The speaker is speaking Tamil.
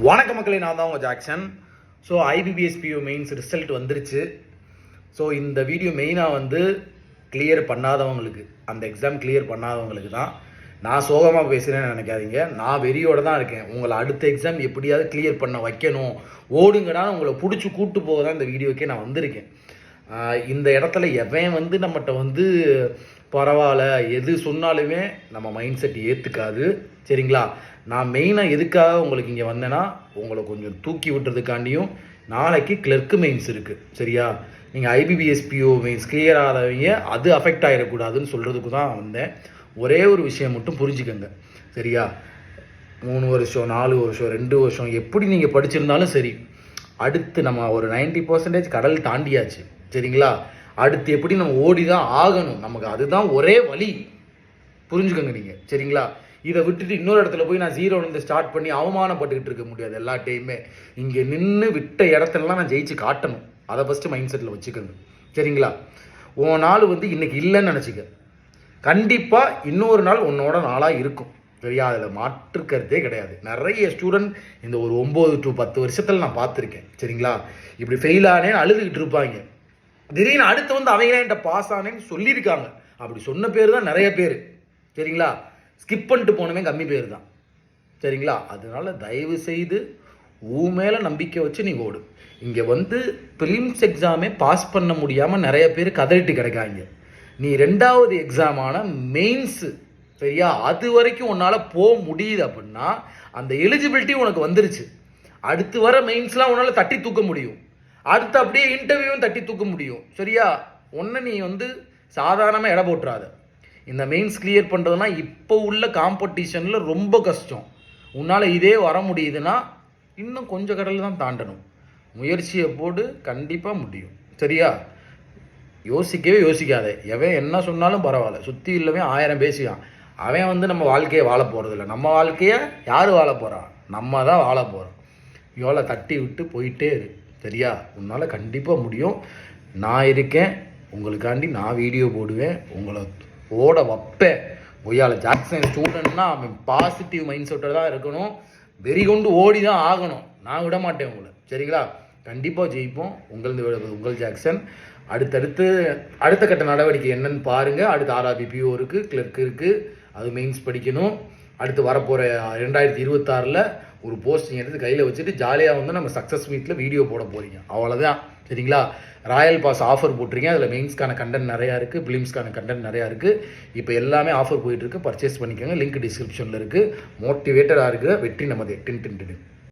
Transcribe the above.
வணக்க மக்களே, நான் தான் உங்கள் Jackson. So IBPS PO mains result வந்துருச்சு. ஸோ இந்த வீடியோ மெயினாக கிளியர் பண்ணாதவங்களுக்கு, அந்த எக்ஸாம் கிளியர் பண்ணாதவங்களுக்கு தான். நான் சோகமாக பேசுகிறேன்னு நினைக்காதீங்க. நான் வெறியோடு தான் இருக்கேன். உங்களை அடுத்த எக்ஸாம் எப்படியாவது கிளியர் பண்ண வைக்கணும், ஓடுங்கடா உங்களை பிடிச்சி கூப்பிட்டு போக தான் இந்த வீடியோக்கே நான் வந்திருக்கேன். இந்த இடத்துல எவன் நம்மகிட்ட பரவாயில்ல எது சொன்னாலுமே நம்ம மைண்ட் செட் ஏற்றுக்காது. சரிங்களா? நான் மெயினாக எதுக்காக உங்களுக்கு இங்கே வந்தேன்னா, உங்களை கொஞ்சம் தூக்கி விட்டுறதுக்காண்டியும் நாளைக்கு கிளர்க்கு மெயின்ஸ் இருக்குது. சரியா? நீங்கள் ஐபிபிஎஸ்பிஓ மெயின்ஸ் கிளியர் ஆகாதவங்க அது அஃபெக்ட் ஆகிடக்கூடாதுன்னு சொல்கிறதுக்கு தான் வந்தேன். ஒரே ஒரு விஷயம் மட்டும் புரிஞ்சுக்கங்க. சரியா? 3 வருஷம் 4 வருஷம் 2 வருஷம் எப்படி நீங்கள் படிச்சிருந்தாலும் சரி, அடுத்து நம்ம ஒரு 90% கடல் தாண்டியாச்சு. சரிங்களா? அடுத்து எப்படி நம்ம ஓடி தான் ஆகணும். நமக்கு அதுதான் ஒரே வழி. புரிஞ்சுக்கோங்க நீங்கள். சரிங்களா? இதை விட்டுட்டு இன்னொரு இடத்துல போய் நான் ஜீரோலேருந்து ஸ்டார்ட் பண்ணி அவமானப்பட்டுக்கிட்டு இருக்க முடியாது. எல்லா டைமே இங்கே நின்று விட்ட இடத்துலலாம் நான் ஜெயிச்சு காட்டணும். அதை ஃபஸ்ட்டு மைண்ட் செட்டில் வச்சுக்கோங்க. சரிங்களா? உன் நாள் இன்னைக்கு இல்லைன்னு நினச்சிக்க. கண்டிப்பாக இன்னொரு நாள் உன்னோட நாளாக இருக்கும். சரியா? அதில் மாற்றுக்கிறதே கிடையாது. நிறைய ஸ்டூடெண்ட் இந்த ஒரு 9 to 10 வருஷத்தில் நான் பார்த்துருக்கேன். சரிங்களா? இப்படி ஃபெயில் ஆனேன்னு அழுதுகிட்டு இருப்பாங்க. திடீர்னு அடுத்து அவங்களே என்கிட்ட பாஸ் ஆனேன்னு சொல்லியிருக்காங்க. அப்படி சொன்ன பேர் தான் நிறைய பேர். சரிங்களா? ஸ்கிப் பண்ணிட்டு போனவே கம்மி பேர் தான். சரிங்களா? அதனால தயவு செய்து மேலே நம்பிக்கை வச்சு நீங்கள் ஓடு. இங்கே ப்ரிலிம்ஸ் எக்ஸாமே பாஸ் பண்ண முடியாமல் நிறைய பேர் கதறிட்டு கிடைக்காங்க. நீ 2வது எக்ஸாமான மெயின்ஸு, சரியா, அது வரைக்கும் உன்னால் போக முடியுது அப்படின்னா அந்த எலிஜிபிலிட்டி உனக்கு வந்துருச்சு. அடுத்து வர மெயின்ஸ்லாம் உன்னால் தட்டி தூக்க முடியும். அடுத்து அப்படியே இன்டர்வியூவும் தட்டி தூக்க முடியும். சரியா? ஒன்று நீ சாதாரணமாக இட போட்டுறாத. இந்த மெயின்ஸ் கிளியர் பண்ணுறதுனா இப்போ உள்ள காம்படிஷனில் ரொம்ப கஷ்டம். உன்னால் இதே வர முடியுதுன்னா இன்னும் கொஞ்சம் கடல் தான் தாண்டணும். முயற்சியை போட்டு கண்டிப்பாக முடியும். சரியா? யோசிக்கவே யோசிக்காத. எவன் என்ன சொன்னாலும் பரவாயில்ல. சுற்றி இல்லவே 1000 பேசியான். அவன் நம்ம வாழ்க்கையை வாழ போகிறதில்ல. நம்ம வாழ்க்கையை யார் வாழ போகிறான்? நம்ம தான் வாழ போகிறோம். இவ்வளோ தட்டி விட்டு போயிட்டே இரு. சரியா? உன்னால் கண்டிப்பாக முடியும். நான் இருக்கேன் உங்களுக்காண்டி. நான் வீடியோ போடுவேன், உங்களை ஓட வைப்பேன். ஒய்யால ஜாக்சன் ஸ்டூடெண்ட்னா அவன் பாசிட்டிவ் மைண்ட் செட்டோட தான் இருக்கணும். வெறி கொண்டு ஓடி தான் ஆகணும். நான் விட மாட்டேன் உங்களை. சரிங்களா? கண்டிப்பாக ஜெயிப்போம். உங்கள் ஜாக்சன். அடுத்த கட்ட நடவடிக்கை என்னன்னு பாருங்கள். அடுத்து RRBPO இருக்குது, கிளர்க் இருக்குது, அது மெயின்ஸ் படிக்கணும். அடுத்து வரப்போகிற 2026 ஒரு போஸ்டிங் எடுத்து கையில் வச்சுட்டு ஜாலியாக நம்ம சக்ஸஸ் மீட்டில் வீடியோ போட போகிறீங்க. அவ்வளோதான். சரிங்களா? ராயல் பாஸ் ஆஃபர் போட்டிருக்கீங்க. அதில் மெயின்ஸ்க்கான கண்டென்ட் நிறையா இருக்குது, ப்ரிலிம்ஸ்க்கான கண்டென்ட் நிறையா இருக்குது. இப்போ எல்லாமே ஆஃபர் போயிட்டுருக்கு. பர்ச்சேஸ் பண்ணிக்கோங்க. லிங்க் டிஸ்கிரிப்ஷனில் இருக்குது. மோட்டிவேட்டடாக இருக்குது. வெற்றி நமது. டின் டின் டின்.